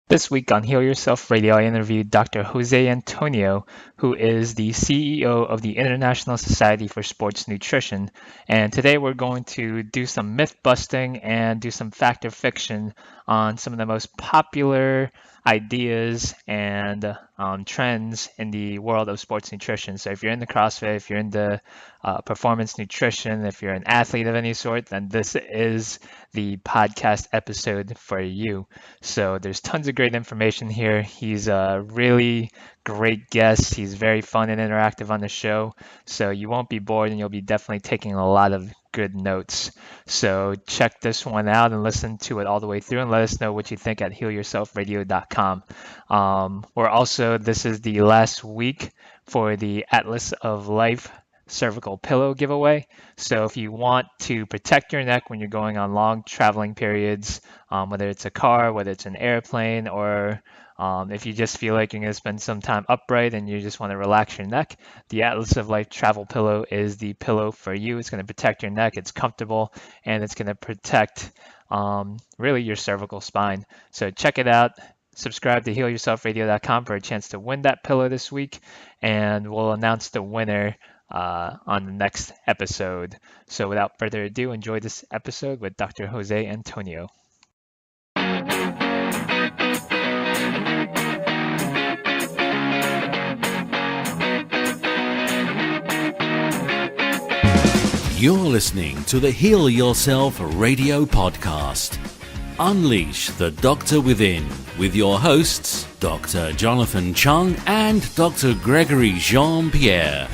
This week on Heal Yourself Radio, I interviewed Dr. Jose Antonio, who is the CEO of the International Society for Sports Nutrition. And today we're going to do some myth busting and do some fact or fiction on some of the most popular ideas and trends in the world of sports nutrition. So if you're into CrossFit, if you're into performance nutrition, if you're an athlete of any sort, then this is the podcast episode for you. So there's tons of great information here. He's a really great guest. He's very fun and interactive on the show. So you won't be bored and you'll be definitely taking a lot of good notes. So check this one out and listen to it all the way through and let us know what you think at healyourselfradio.com. This is the last week for the Atlas of Life cervical pillow giveaway. So if you want to protect your neck when you're going on long traveling periods, whether it's a car, whether it's an airplane, or if you just feel like you're going to spend some time upright and you just want to relax your neck, the Atlas of Life travel pillow is the pillow for you. It's going to protect your neck, it's comfortable, and it's going to protect really your cervical spine. So check it out. Subscribe to healyourselfradio.com for a chance to win that pillow this week, and we'll announce the winner on the next episode. So without further ado, enjoy this episode with Dr. Jose Antonio. You're listening to the Heal Yourself Radio Podcast. Unleash the Doctor Within with your hosts, Dr. Jonathan Chung and Dr. Gregory Jean-Pierre.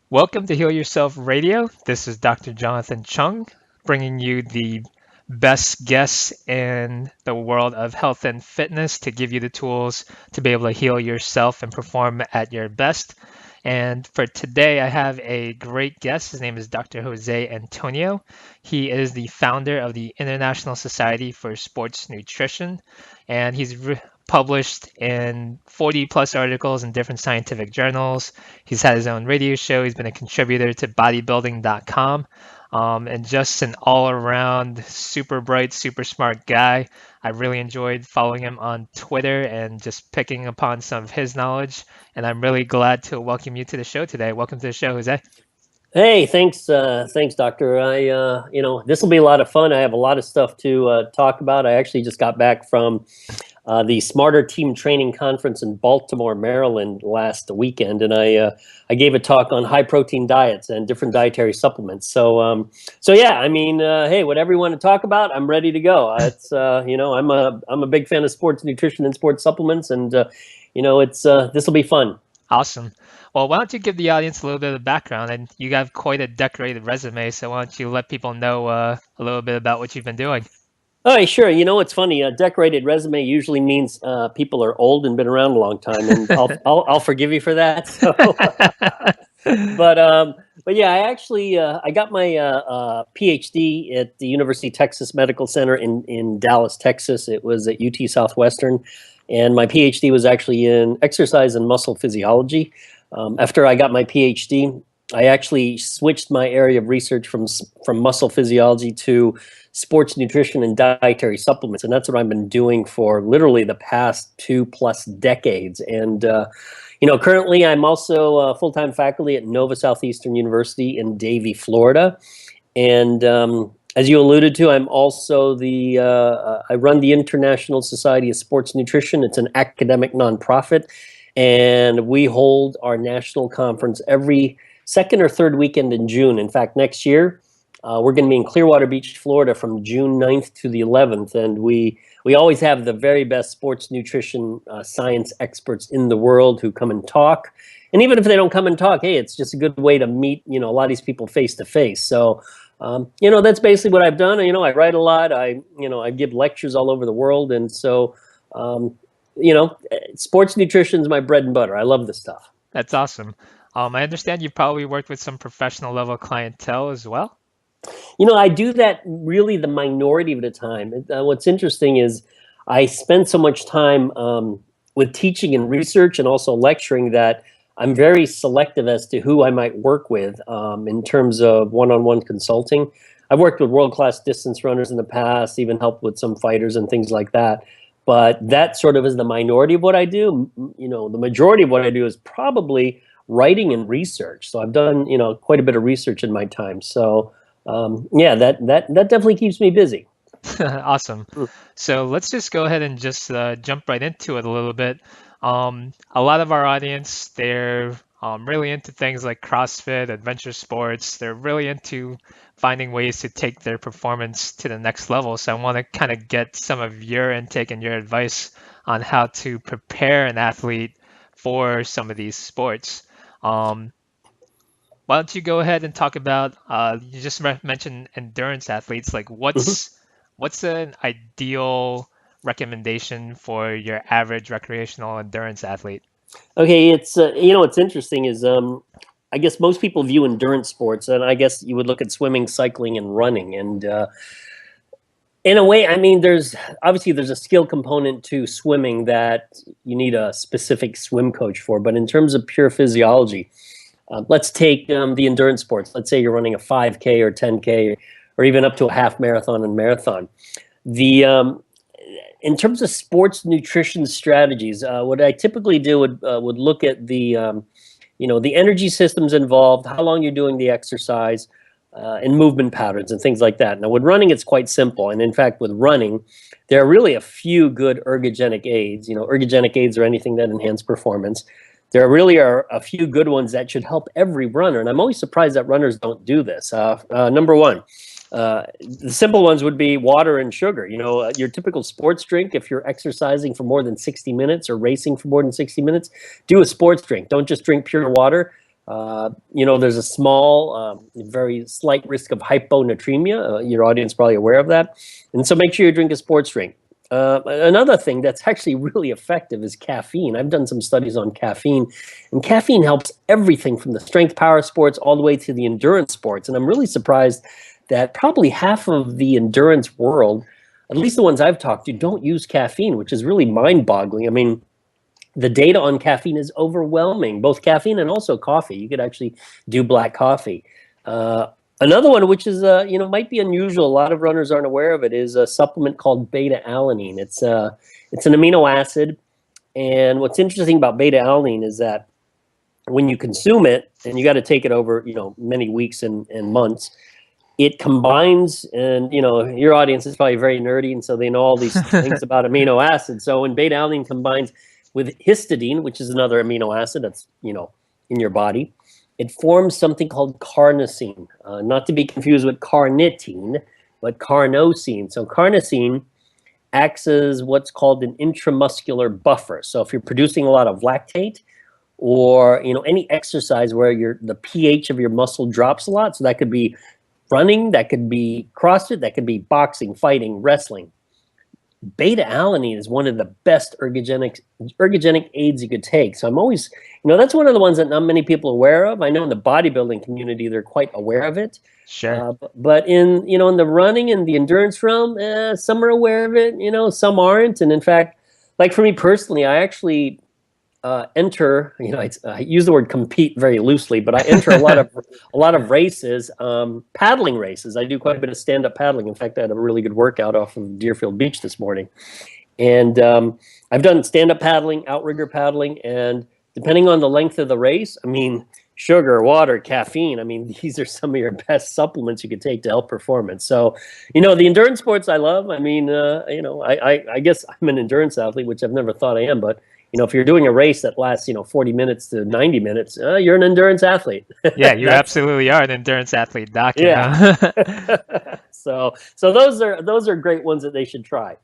Welcome to Heal Yourself Radio. This is Dr. Jonathan Chung, bringing you the best guests in the world of health and fitness to give you the tools to be able to heal yourself and perform at your best. And for today, I have a great guest. His name is Dr. Jose Antonio. He is the founder of the International Society for Sports Nutrition, and he's published in 40 plus articles in different scientific journals. He's had his own radio show. He's been a contributor to bodybuilding.com, and just an all-around super bright, super smart guy. I really enjoyed following him on Twitter and just picking upon some of his knowledge. And I'm really glad to welcome you to the show today. Welcome to the show, Jose. Hey, thanks, Doctor. This will be a lot of fun. I have a lot of stuff to talk about. I actually just got back from the Smarter Team Training Conference in Baltimore, Maryland last weekend, and I gave a talk on high protein diets and different dietary supplements. So yeah, hey, whatever you want to talk about, I'm ready to go. It's I'm a big fan of sports nutrition and sports supplements, and this will be fun. Awesome. Well, why don't you give the audience a little bit of background? And you have quite a decorated resume, so why don't you let people know a little bit about what you've been doing? Oh, sure. It's funny. A decorated resume usually means people are old and been around a long time, and I'll forgive you for that. So. But yeah, I got my PhD at the University of Texas Medical Center in Dallas, Texas. It was at UT Southwestern, and my PhD was actually in exercise and muscle physiology. After I got my PhD, I actually switched my area of research from muscle physiology to sports nutrition and dietary supplements, and that's what I've been doing for literally the past 2+ decades. And currently I'm also full-time faculty at Nova Southeastern University in Davie, Florida. And as you alluded to, I'm also I run the International Society of Sports Nutrition. It's an academic nonprofit, and we hold our national conference every second or third weekend in June. In fact, next year, we're going to be in Clearwater Beach, Florida from June 9th to the 11th. And we always have the very best sports nutrition science experts in the world who come and talk. And even if they don't come and talk, hey, it's just a good way to meet, a lot of these people face to face. So, that's basically what I've done. I write a lot. I give lectures all over the world. And so, sports nutrition is my bread and butter. I love this stuff. That's awesome. I understand you've probably worked with some professional level clientele as well. I do that really the minority of the time. What's interesting is I spend so much time with teaching and research and also lecturing that I'm very selective as to who I might work with in terms of one-on-one consulting. I've worked with world-class distance runners in the past, even helped with some fighters and things like that. But that sort of is the minority of what I do. The majority of what I do is probably writing and research. So I've done, quite a bit of research in my time. So yeah, that definitely keeps me busy. Awesome. Mm. So let's just go ahead and just jump right into it a little bit. A lot of our audience, they're really into things like CrossFit, adventure sports. They're really into finding ways to take their performance to the next level. So I want to kind of get some of your intake and your advice on how to prepare an athlete for some of these sports. Um, why don't you go ahead and talk about, you just mentioned endurance athletes, like Mhm. what's an ideal recommendation for your average recreational endurance athlete? Okay, it's what's interesting is I guess most people view endurance sports, and I guess you would look at swimming, cycling, and running, and in a way, I mean, there's a skill component to swimming that you need a specific swim coach for, but in terms of pure physiology, let's take the endurance sports. Let's say you're running a 5K or 10K, or even up to a half marathon and marathon. The In terms of sports nutrition strategies, what I typically do would look at the energy systems involved, how long you're doing the exercise, and movement patterns and things like that. Now, with running, it's quite simple, and in fact, with running, there are really a few good ergogenic aids. Ergogenic aids are anything that enhance performance. There really are a few good ones that should help every runner, and I'm always surprised that runners don't do this. Number one, the simple ones would be water and sugar. Your typical sports drink, if you're exercising for more than 60 minutes or racing for more than 60 minutes, do a sports drink. Don't just drink pure water. There's a small, very slight risk of hyponatremia. Your audience is probably aware of that. And so make sure you drink a sports drink. Another thing that's actually really effective is caffeine. I've done some studies on caffeine, and caffeine helps everything from the strength power sports all the way to the endurance sports. And I'm really surprised that probably half of the endurance world, at least the ones I've talked to, don't use caffeine, which is really mind-boggling. I mean, the data on caffeine is overwhelming, both caffeine and also coffee. You could actually do black coffee. Another one, which is might be unusual, a lot of runners aren't aware of it, is a supplement called beta-alanine. It's an amino acid, and what's interesting about beta-alanine is that when you consume it, and you got to take it over many weeks and months, it combines, and your audience is probably very nerdy, and so they know all these things about amino acids. So when beta-alanine combines with histidine, which is another amino acid that's in your body, it forms something called carnosine, not to be confused with carnitine, but carnosine. So carnosine acts as what's called an intramuscular buffer. So if you're producing a lot of lactate, or any exercise where the pH of your muscle drops a lot, so that could be running, that could be CrossFit, that could be boxing, fighting, wrestling. Beta-alanine is one of the best ergogenic aids you could take. So I'm always, that's one of the ones that not many people are aware of. I know in the bodybuilding community, they're quite aware of it. Sure. But in the running and the endurance realm, some are aware of it, some aren't. And in fact, like for me personally, I actually enter, I use the word compete very loosely, but I enter a lot of races, paddling races. I do quite a bit of stand-up paddling. In fact, I had a really good workout off of Deerfield Beach this morning, and I've done stand-up paddling, outrigger paddling, and depending on the length of the race, I mean, sugar, water, caffeine. I mean, these are some of your best supplements you could take to help performance. So, the endurance sports I love. I mean, I guess I'm an endurance athlete, which I've never thought I am, but if you're doing a race that lasts, 40 minutes to 90 minutes, you're an endurance athlete. Yeah, you absolutely are an endurance athlete, Doc. Yeah. So those are great ones that they should try.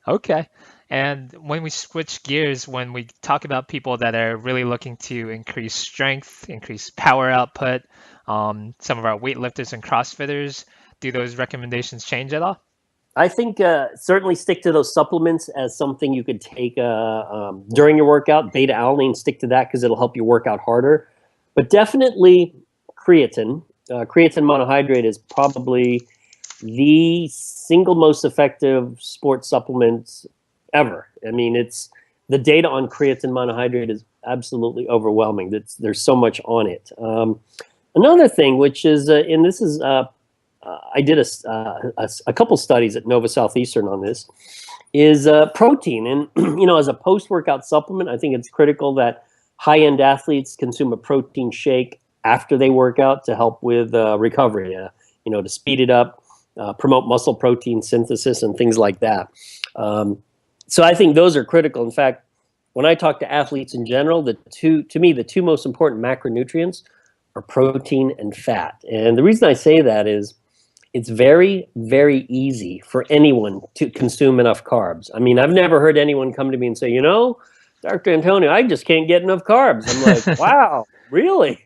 Okay. And when we switch gears, when we talk about people that are really looking to increase strength, increase power output, some of our weightlifters and CrossFitters, do those recommendations change at all? I think certainly stick to those supplements as something you could take during your workout. Beta-alanine, stick to that because it'll help you work out harder. But definitely creatine. Creatine monohydrate is probably the single most effective sports supplement ever. I mean, the data on creatine monohydrate is absolutely overwhelming. There's so much on it. Another thing, which is, and this is I did a couple studies at Nova Southeastern on this, is protein. And, as a post-workout supplement, I think it's critical that high-end athletes consume a protein shake after they work out to help with recovery, to speed it up, promote muscle protein synthesis and things like that. So I think those are critical. In fact, when I talk to athletes in general, the two most important macronutrients are protein and fat. And the reason I say that is it's very, very easy for anyone to consume enough carbs. I mean, I've never heard anyone come to me and say, Dr. Antonio, I just can't get enough carbs. I'm like, wow, really?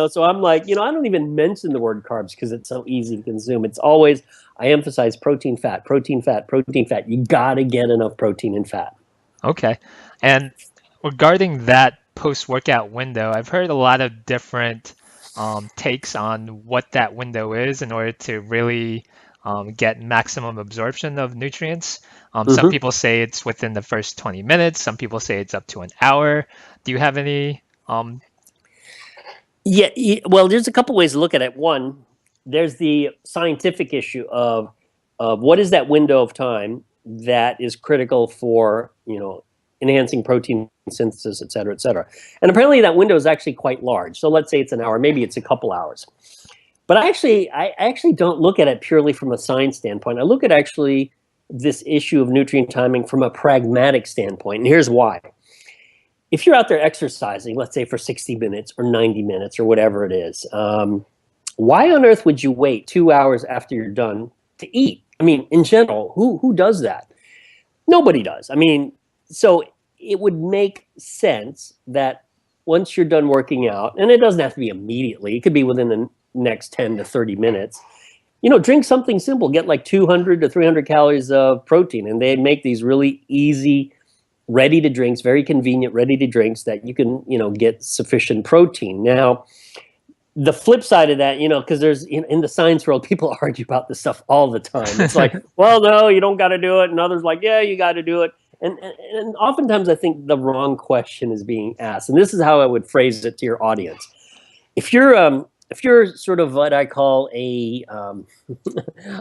So I'm like, I don't even mention the word carbs because it's so easy to consume. It's always, I emphasize protein, fat, protein, fat, protein, fat. You got to get enough protein and fat. Okay. And regarding that post-workout window, I've heard a lot of different takes on what that window is in order to really get maximum absorption of nutrients. Some people say it's within the first 20 minutes. Some people say it's up to an hour. Do you have any? Yeah, well, there's a couple ways to look at it. One, there's the scientific issue of what is that window of time that is critical for, enhancing protein synthesis, et cetera, et cetera. And apparently that window is actually quite large. So let's say it's an hour, maybe it's a couple hours. But I actually don't look at it purely from a science standpoint. I look at actually this issue of nutrient timing from a pragmatic standpoint. And here's why. If you're out there exercising, let's say for 60 minutes or 90 minutes or whatever it is, why on earth would you wait 2 hours after you're done to eat? I mean, in general, who does that? Nobody does. I mean, so it would make sense that once you're done working out, and it doesn't have to be immediately, it could be within the next 10 to 30 minutes, drink something simple, get like 200 to 300 calories of protein. And they make these really easy, ready to drinks, very convenient, ready to drinks that you can, get sufficient protein. Now, the flip side of that, because there's in the science world, people argue about this stuff all the time. It's like, well, no, you don't got to do it. And others like, yeah, you got to do it. And oftentimes I think the wrong question is being asked. And this is how I would phrase it to your audience. If you're sort of what I call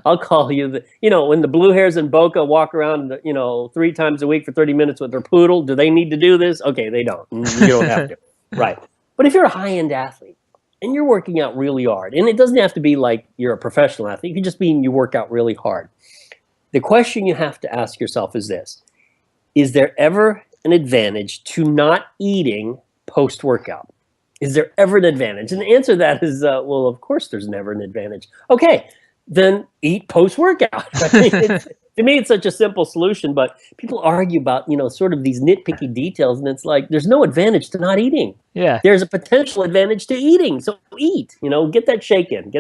I'll call you when the blue hairs in Boca walk around, 3 times a week for 30 minutes with their poodle, do they need to do this? Okay, they don't. You don't have to. Right. But if you're a high-end athlete and you're working out really hard, and it doesn't have to be like you're a professional athlete, it could just mean you work out really hard. The question you have to ask yourself is this: is there ever an advantage to not eating post-workout? Is there ever an advantage? And the answer to that is, well, of course there's never an advantage. Okay, then eat post-workout. To me, it's such a simple solution, but people argue about, sort of these nitpicky details, and it's like, there's no advantage to not eating. Yeah. There's a potential advantage to eating, so eat, get that shake in.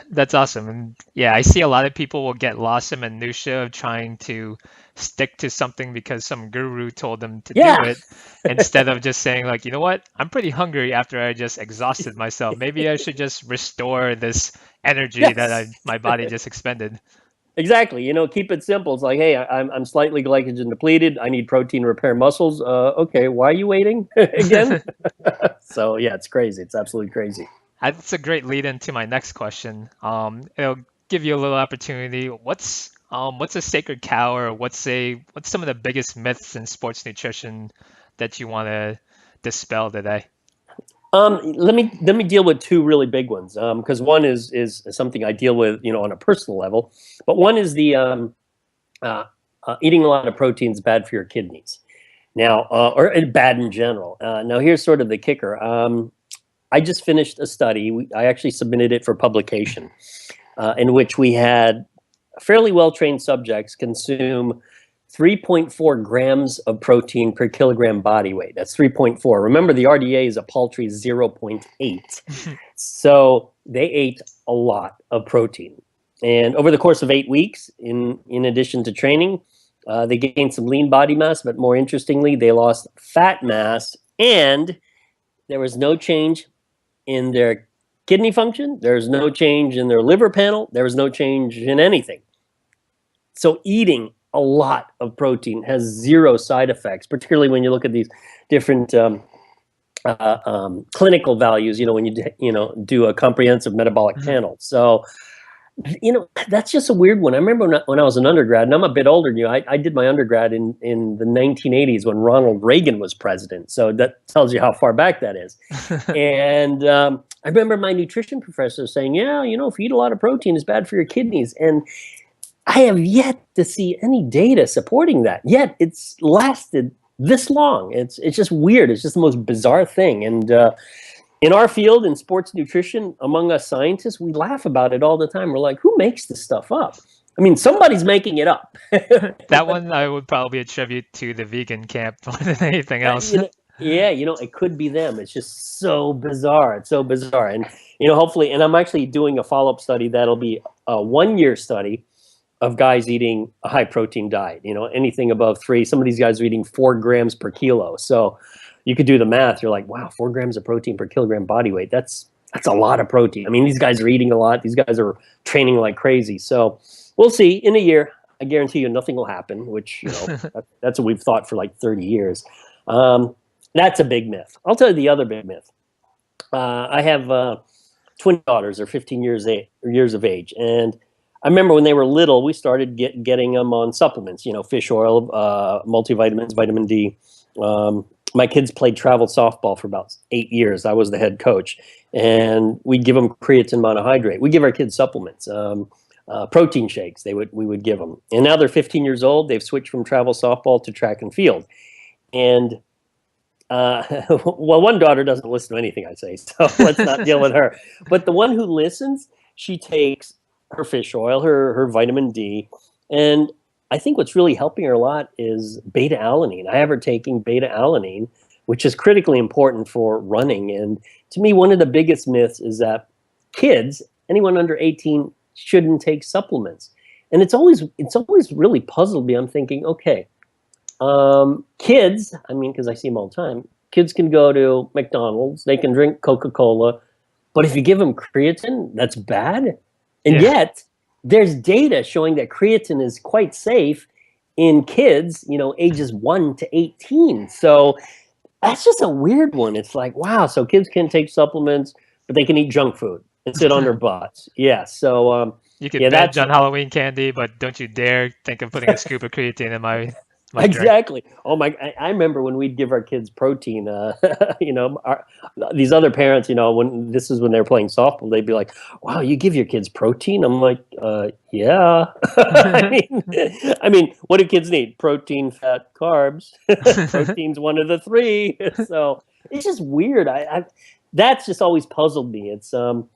That's awesome. And yeah, I see a lot of people will get lost in minutia of trying to stick to something because some guru told them to do it, instead of just saying like, you know what, I'm pretty hungry after I just exhausted myself. Maybe I should just restore this energy that my body just expended. Exactly. Keep it simple. It's like, hey, I'm slightly glycogen depleted. I need protein to repair muscles. Okay, why are you waiting again? So yeah, it's crazy. It's absolutely crazy. That's a great lead into my next question. It'll give you a little opportunity. What's a sacred cow, or what's some of the biggest myths in sports nutrition that you want to dispel today? Let me deal with 2 really big ones, because one is something I deal with, on a personal level, but one is the eating a lot of protein is bad for your kidneys. Now, or bad in general. Now, here's sort of the kicker. I just finished a study. I actually submitted it for publication, in which we had fairly well-trained subjects consume 3.4 grams of protein per kilogram body weight. That's 3.4. Remember, the RDA is a paltry 0.8. So they ate a lot of protein. And over the course of 8 weeks, in addition to training, they gained some lean body mass, but more interestingly, they lost fat mass, and there was no change in their kidney function. There's no change in their liver panel. There was no change in anything. So eating a lot of protein has 0 side effects, particularly when you look at these different clinical values, when you do a comprehensive metabolic Mhm. panel. So, that's just a weird one. I remember when I was an undergrad, and I'm a bit older than you. I did my undergrad in the 1980s when Ronald Reagan was president. So that tells you how far back that is. And I remember my nutrition professor saying, "Yeah, if you eat a lot of protein, it's bad for your kidneys." And I have yet to see any data supporting that. Yet it's lasted this long. It's just weird. It's just the most bizarre thing. And in our field, in sports nutrition, among us scientists, we laugh about it all the time. We're like, who makes this stuff up? I mean, somebody's making it up. That But one I would probably attribute to the vegan camp more than anything uh, else. you know, yeah, it could be them. It's just so bizarre. It's so bizarre. And hopefully, and I'm actually doing a follow-up study that'll be a 1-year study of guys eating a high protein diet. Anything above 3. Some of these guys are eating 4 grams per kilo. So you could do the math. You're like, wow, 4 grams of protein per kilogram body weight. That's a lot of protein. I mean, these guys are eating a lot. These guys are training like crazy. So we'll see. In a year, I guarantee you nothing will happen, which, that's what we've thought for like 30 years. That's a big myth. I'll tell you the other big myth. I have twin daughters. They're 15 years of age. And I remember when they were little, we started getting them on supplements, fish oil, multivitamins, vitamin D. My kids played travel softball for about 8 years. I was the head coach. And we'd give them creatine monohydrate. We give our kids supplements, protein shakes. We would give them. And now they're 15 years old. They've switched from travel softball to track and field. And well, one daughter doesn't listen to anything I say, so let's not deal with her. But the one who listens, she takes her fish oil, her vitamin D, and I think what's really helping her a lot is beta alanine. I have her taking beta alanine, which is critically important for running. And to me, one of the biggest myths is that kids, anyone under 18, shouldn't take supplements. And it's always really puzzled me. I'm thinking, okay, kids, I mean, because I see them all the time, kids can go to McDonald's, they can drink Coca-Cola, but if you give them creatine, that's bad. And Yeah. yet, there's data showing that creatine is quite safe in kids, ages 1 to 18. So that's just a weird one. It's like, wow, so kids can take supplements, but they can eat junk food and sit on their butts. Yeah, so You could yeah, binge that's on Halloween candy, but don't you dare think of putting a scoop of creatine in my drink. exactly. Oh my! I remember when we'd give our kids protein. These other parents, when this is when they're playing softball, they'd be like, "Wow, you give your kids protein?" I'm like, "Yeah." I mean, what do kids need? Protein, fat, carbs. Protein's one of the 3. So it's just weird. That's just always puzzled me. It's the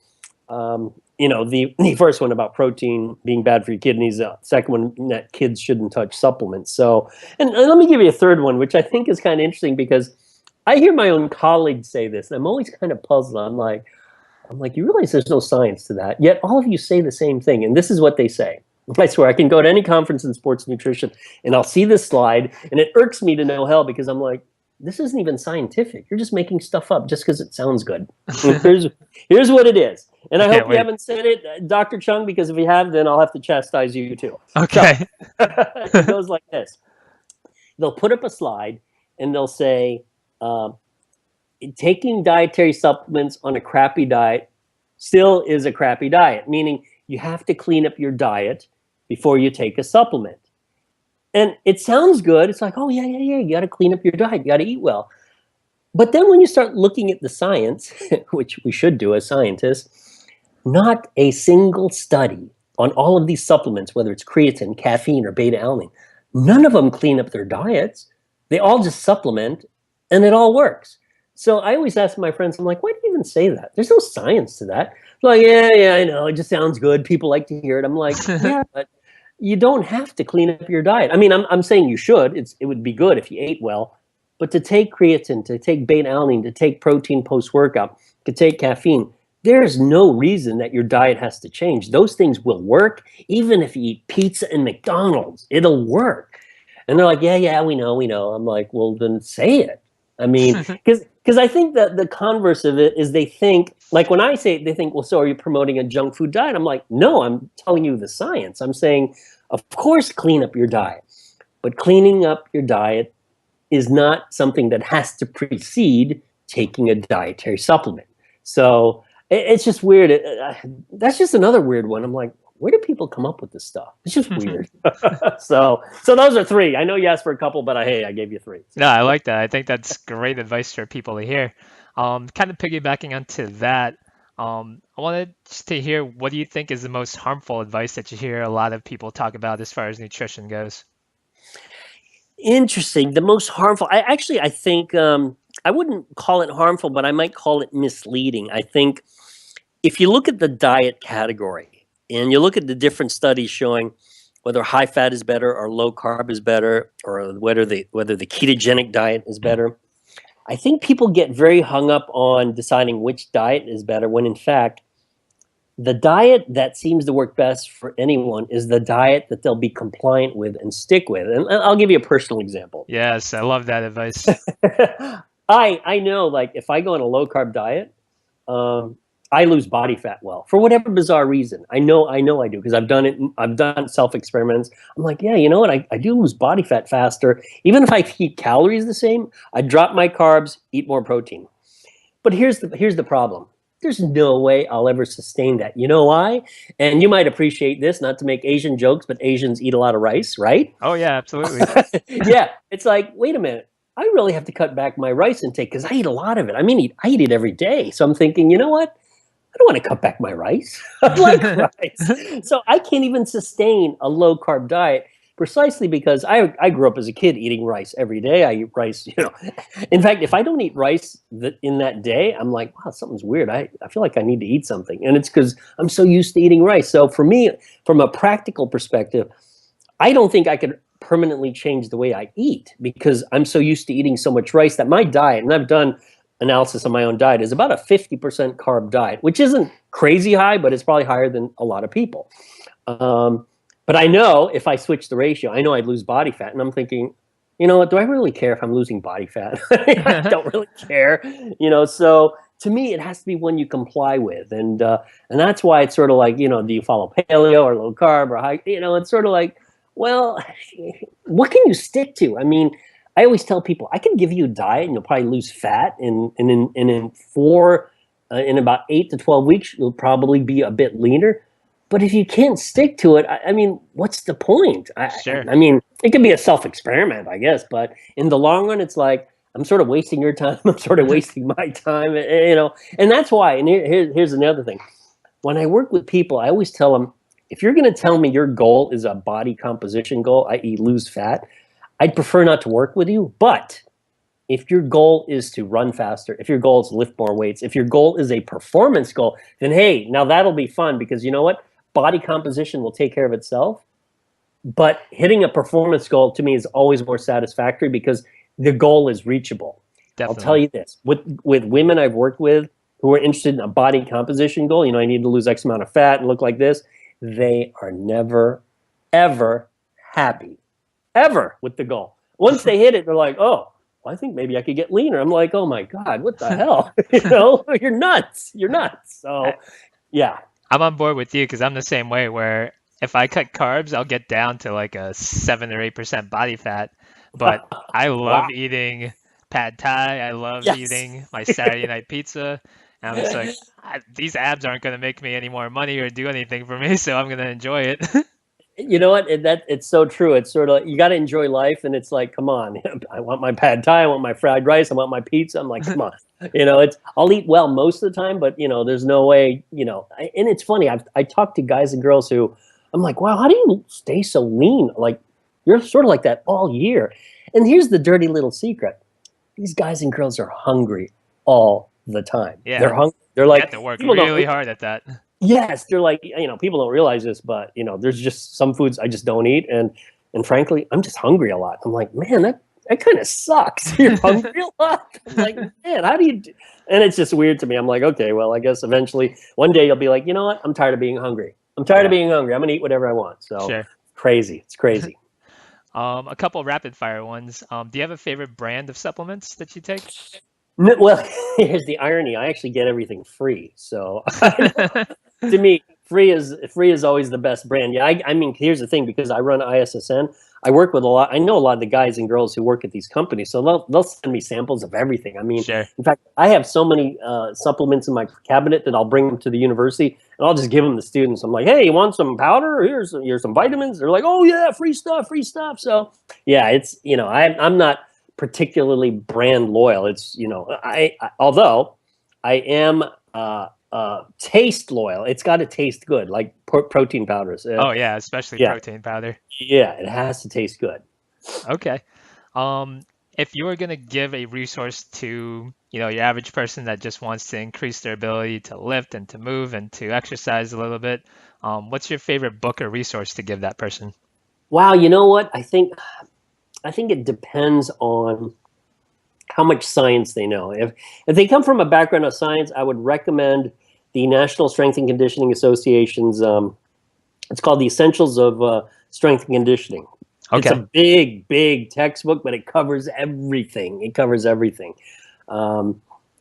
first one about protein being bad for your kidneys. Second one, that kids shouldn't touch supplements. So, and let me give you a third one, which I think is kind of interesting because I hear my own colleagues say this, and I'm always kind of puzzled. I'm like, you realize there's no science to that, yet all of you say the same thing, and this is what they say. I swear, I can go to any conference in sports nutrition, and I'll see this slide, and it irks me to no hell because I'm like, this isn't even scientific. You're just making stuff up just because it sounds good. Here's what it is. And I I can't hope you wait. haven't said it, Dr. Chung, because if you have, then I'll have to chastise you too. Okay. It goes like this. They'll put up a slide and they'll say, taking dietary supplements on a crappy diet still is a crappy diet, meaning you have to clean up your diet before you take a supplement. And it sounds good. It's like, oh, yeah. You got to clean up your diet. You got to eat well. But then when you start looking at the science, which we should do as scientists, not a single study on all of these supplements, whether it's creatine, caffeine, or beta alanine, none of them clean up their diets. They all just supplement, and it all works. So I always ask my friends, I'm like, why do you even say that? There's no science to that. They're like, yeah, I know. It just sounds good. People like to hear it. I'm like, yeah, but you don't have to clean up your diet. I mean, I'm saying you should. It would be good if you ate well. But to take creatine, to take beta alanine, to take protein post-workout, to take caffeine, there's no reason that your diet has to change. Those things will work. Even if you eat pizza and McDonald's, it'll work. And they're like, yeah, we know. I'm like, well, then say it. I mean, because I think that the converse of it is they think, like when I say it, they think, well, so are you promoting a junk food diet? I'm like, no, I'm telling you the science. I'm saying, of course, clean up your diet. But cleaning up your diet is not something that has to precede taking a dietary supplement. So it's just weird. That's just another weird one. I'm like, where do people come up with this stuff? It's just weird. So those are three. I know you asked for a couple, but I gave you three. No, I like that. I think that's great advice for people to hear. Kind of piggybacking onto that, I wanted just to hear what do you think is the most harmful advice that you hear a lot of people talk about as far as nutrition goes? Interesting. The most harmful. I think I wouldn't call it harmful, but I might call it misleading. I think if you look at the diet category and you look at the different studies showing whether high fat is better or low carb is better, or whether the ketogenic diet is better, I think people get very hung up on deciding which diet is better when in fact the diet that seems to work best for anyone is the diet that they'll be compliant with and stick with. And I'll give you a personal example. Yes, I love that advice. I know, like, if I go on a low carb diet, I lose body fat for whatever bizarre reason. I know I do because I've done it. I've done self experiments. I'm like, yeah, you know what? I do lose body fat faster. Even if I keep calories the same, I drop my carbs, eat more protein. But here's the problem. There's no way I'll ever sustain that. You know why? And you might appreciate this, not to make Asian jokes, but Asians eat a lot of rice, right? Oh yeah, absolutely. Yeah, it's like, wait a minute. I really have to cut back my rice intake because I eat a lot of it. I mean, I eat it every day. So I'm thinking, you know what? I don't want to cut back my rice. I like rice. So I can't even sustain a low carb diet precisely because I grew up as a kid eating rice every day. I eat rice, In fact, if I don't eat rice in that day, I'm like, wow, something's weird. I feel like I need to eat something. And it's because I'm so used to eating rice. So for me, from a practical perspective, I don't think I could permanently change the way I eat because I'm so used to eating so much rice that my diet, and I've done analysis on my own diet, is about a 50% carb diet, which isn't crazy high, but it's probably higher than a lot of people. But I know if I switch the ratio, I know I'd lose body fat. And I'm thinking, you know what, do I really care if I'm losing body fat? I don't really care. So to me, it has to be one you comply with. And that's why it's sort of like, do you follow paleo or low carb or high? It's sort of like, well, what can you stick to? I mean, I always tell people, I can give you a diet and you'll probably lose fat. In about 8 to 12 weeks, you'll probably be a bit leaner. But if you can't stick to it, I mean, what's the point? Sure. I mean, it can be a self-experiment, I guess. But in the long run, it's like, I'm sort of wasting your time. I'm sort of wasting my time, And that's why, and here's another thing. When I work with people, I always tell them, if you're going to tell me your goal is a body composition goal, i.e. lose fat, I'd prefer not to work with you. But if your goal is to run faster, if your goal is to lift more weights, if your goal is a performance goal, then hey, now that'll be fun because you know what? Body composition will take care of itself. But hitting a performance goal to me is always more satisfactory because the goal is reachable. Definitely. I'll tell you this, with women I've worked with who are interested in a body composition goal, I need to lose X amount of fat and look like this. They are never, ever happy, ever with the goal. Once they hit it, they're like, oh, well, I think maybe I could get leaner. I'm like, oh my God, what the hell? You're nuts. You're nuts. So yeah. I'm on board with you because I'm the same way where if I cut carbs, I'll get down to like a 7 or 8% body fat. But I love eating pad thai. I love eating my Saturday night pizza. And I'm just like, these abs aren't going to make me any more money or do anything for me, so I'm going to enjoy it. You know what? It's so true. It's sort of, you got to enjoy life, and it's like, come on, I want my pad thai, I want my fried rice, I want my pizza. I'm like, come on, I'll eat well most of the time, but there's no way, and it's funny. I talk to guys and girls who, I'm like, wow, how do you stay so lean? Like, you're sort of like that all year. And here's the dirty little secret: these guys and girls are hungry all the time. Yeah, they're hungry. They're like, you have to work really hard at that. Yes, they're like, people don't realize this, but there's just some foods I just don't eat, and frankly, I'm just hungry a lot. I'm like, man, that kind of sucks. You're hungry a lot. I'm like, man, how do you do? And it's just weird to me. I'm like, okay, well, I guess eventually one day you'll be like, you know what? I'm tired of being hungry. I'm tired of being hungry. I'm gonna eat whatever I want. So Sure. Crazy. It's crazy. A couple rapid fire ones. Do you have a favorite brand of supplements that you take? Well, here's the irony. I actually get everything free. So to me, free is always the best brand. Yeah, I mean, here's the thing, because I run ISSN, I work with a lot. I know a lot of the guys and girls who work at these companies, so they'll send me samples of everything. I mean, Sure. in fact, I have so many supplements in my cabinet that I'll bring them to the university and I'll just give them to students. I'm like, hey, you want some powder? Here's some vitamins. They're like, oh yeah, free stuff, free stuff. So yeah, it's I'm not particularly brand loyal. It's although I am taste loyal. It's got to taste good, like protein powders. Oh yeah, especially Yeah, protein powder. yeah, it has to taste good. Okay. Um, if you were going to give a resource to, your average person that just wants to increase their ability to lift and to move and to exercise a little bit, what's your favorite book or resource to give that person? Wow, you know what? I think it depends on how much science they know. If they come from a background of science, I would recommend the National Strength and Conditioning Association's. It's called The Essentials of Strength and Conditioning. It's a Okay. big textbook, but it covers everything. It covers everything.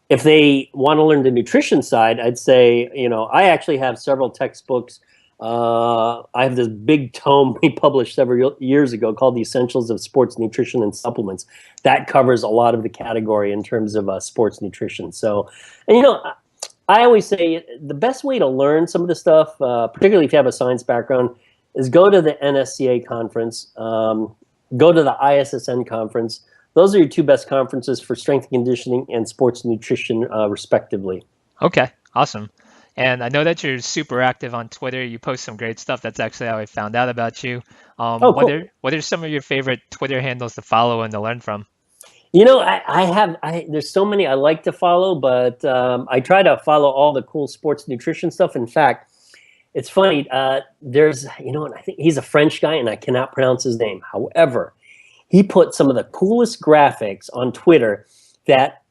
If they want to learn the nutrition side, I'd say, I actually have several textbooks. I have this big tome we published several years ago called The Essentials of Sports Nutrition and Supplements. That covers a lot of the category in terms of sports nutrition. So, and I always say the best way to learn some of the stuff, particularly if you have a science background, is go to the NSCA conference, go to the ISSN conference. Those are your two best conferences for strength and conditioning and sports nutrition, respectively. Okay. Awesome. And I know that you're super active on Twitter. You post some great stuff. That's actually how I found out about you. Oh, What cool. are what are some of your favorite Twitter handles to follow and to learn from? There's so many I like to follow, but I try to follow all the cool sports nutrition stuff. In fact, it's funny. There's, I think he's a French guy, and I cannot pronounce his name. However, he put some of the coolest graphics on Twitter that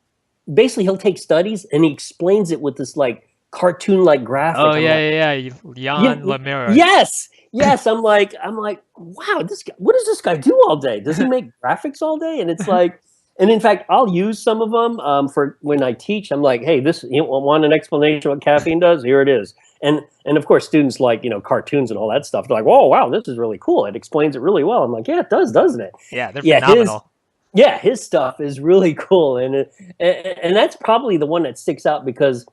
basically he'll take studies and he explains it with this like cartoon-like Oh graphic. I'm yeah, like, yeah, yeah. Jan you, Lemire. yes, yes. I'm like, wow, this guy, what does this guy do all day? Does he make graphics all day? And it's like, and in fact, I'll use some of them for when I teach. I'm like, hey, want an explanation of what caffeine does? Here it is. And of course, students like cartoons and all that stuff. They're like, whoa, wow, this is really cool. It explains it really well. I'm like, yeah, it does, doesn't it? Yeah, they're Yeah, his phenomenal. yeah, his stuff is really cool, and that's probably the one that sticks out because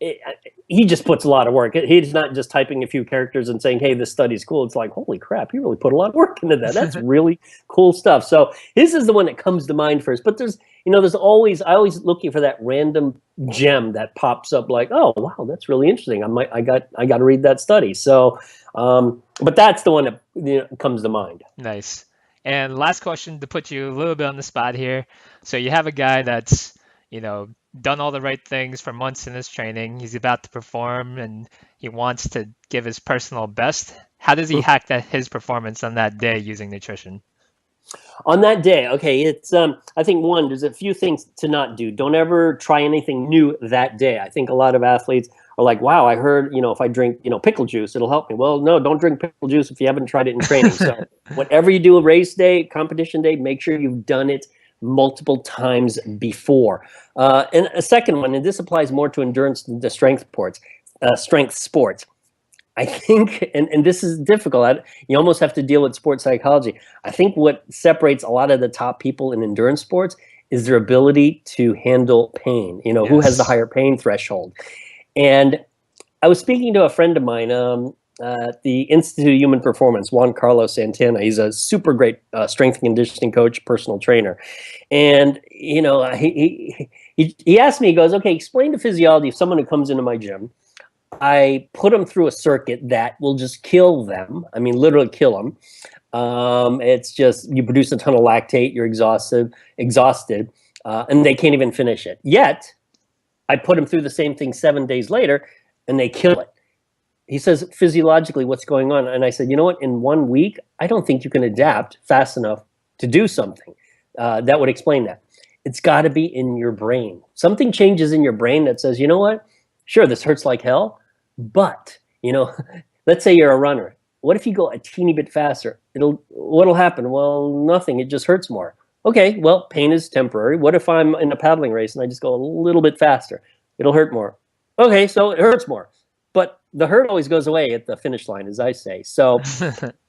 it, he just puts a lot of work. He's not just typing a few characters and saying, "Hey, this study's cool." It's like, holy crap, he really put a lot of work into that. That's really cool stuff. So his is the one that comes to mind first. But there's always I always looking for that random gem that pops up. Like, oh wow, that's really interesting. I got to read that study. So, but that's the one that comes to mind. Nice. And last question to put you a little bit on the spot here. So you have a guy that's, done all the right things for months in his training. He's about to perform and he wants to give his personal best. How does he hack his performance on that day using nutrition? On that day, okay, it's I think there's a few things to not do. Don't ever try anything new that day. I think a lot of athletes are like, wow, I heard, if I drink, pickle juice, it'll help me. Well, no, don't drink pickle juice if you haven't tried it in training. So whatever you do, a race day, competition day, make sure you've done it multiple times before. And a second one, and this applies more to endurance than to strength sports. I think, and this is difficult. You almost have to deal with sports psychology. I think what separates a lot of the top people in endurance sports is their ability to handle pain. Who has the Yes. higher pain threshold? And I was speaking to a friend of mine at the Institute of Human Performance, Juan Carlos Santana. He's a super great strength and conditioning coach, personal trainer. And, he asked me, he goes, okay, explain the physiology of someone who comes into my gym. I put them through a circuit that will just kill them. I mean, literally kill them. It's just you produce a ton of lactate, you're exhausted, and they can't even finish it. Yet, I put them through the same thing 7 days later, and they kill it. He says, physiologically, what's going on? And I said, you know what? In 1 week, I don't think you can adapt fast enough to do something that would explain that. It's got to be in your brain. Something changes in your brain that says, you know what? Sure, this hurts like hell, but, let's say you're a runner. What if you go a teeny bit faster? What'll happen? Well, nothing. It just hurts more. Okay, well, pain is temporary. What if I'm in a paddling race and I just go a little bit faster? It'll hurt more. Okay, so it hurts more. But the hurt always goes away at the finish line, as I say. So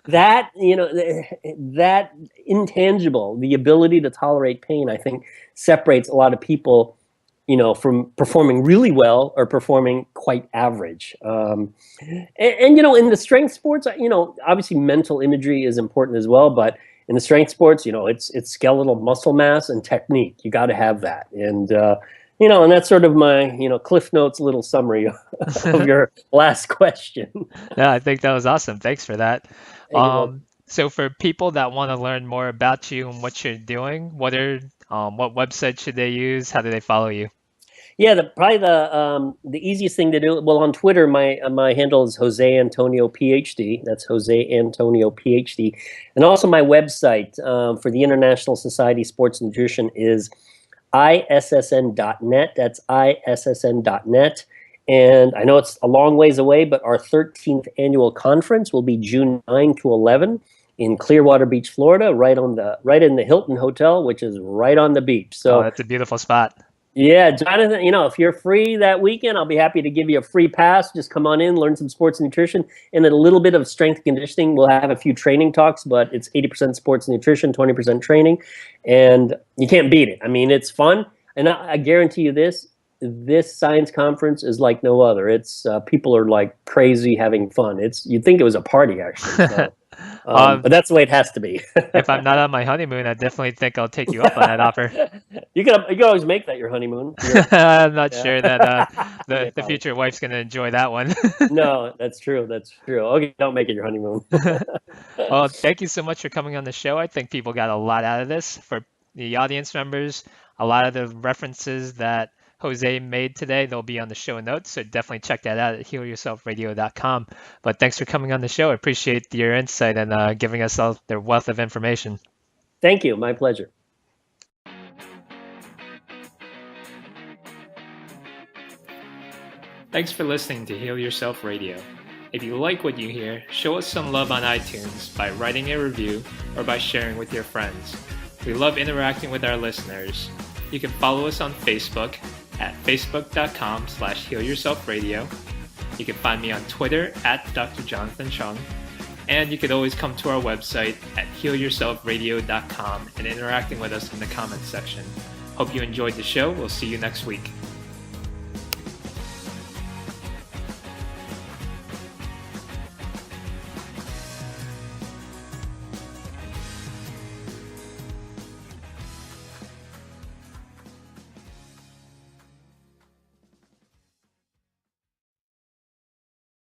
that, that intangible, the ability to tolerate pain, I think separates a lot of people, from performing really well or performing quite average. And in the strength sports, obviously mental imagery is important as well, but in the strength sports, it's skeletal muscle mass and technique. You got to have that. And that's sort of my, Cliff Notes little summary of your last question. Yeah, I think that was awesome. Thanks for that. Hey, you're welcome. So for people that want to learn more about you and what you're doing, what website should they use? How do they follow you? Yeah, probably the easiest thing to do. Well, on Twitter, my handle is Jose Antonio PhD. That's Jose Antonio PhD, and also my website for the International Society of Sports Nutrition is issn.net. That's issn.net. And I know it's a long ways away, but our 13th annual conference will be June 9 to 11 in Clearwater Beach, Florida, right in the Hilton Hotel, which is right on the beach. Oh, So that's a beautiful spot. yeah, Jonathan, if you're free that weekend, I'll be happy to give you a free pass. Just come on in, learn some sports nutrition, and a little bit of strength conditioning. We'll have a few training talks, but it's 80% sports nutrition, 20% training, and you can't beat it. I mean, it's fun, and I guarantee you this science conference is like no other. It's people are like crazy having fun. You'd think it was a party, actually. So, but that's the way it has to be. If I'm not on my honeymoon, I definitely think I'll take you up on that offer. You can always make that your honeymoon. I'm not Yeah. sure that Yeah, the future wife's going to enjoy that one. No, that's true. That's true. Okay, don't make it your honeymoon. Well, thank you so much for coming on the show. I think people got a lot out of this. For the audience members, a lot of the references that Jose made today, they'll be on the show notes. So definitely check that out at healyourselfradio.com. But thanks for coming on the show. I appreciate your insight and giving us all their wealth of information. Thank you. My pleasure. Thanks for listening to Heal Yourself Radio. If you like what you hear, show us some love on iTunes by writing a review or by sharing with your friends. We love interacting with our listeners. You can follow us on Facebook at facebook.com/healyourselfradio. You can find me on Twitter at Dr. Jonathan Chung. And you could always come to our website at healyourselfradio.com and interacting with us in the comments section. Hope you enjoyed the show. We'll see you next week.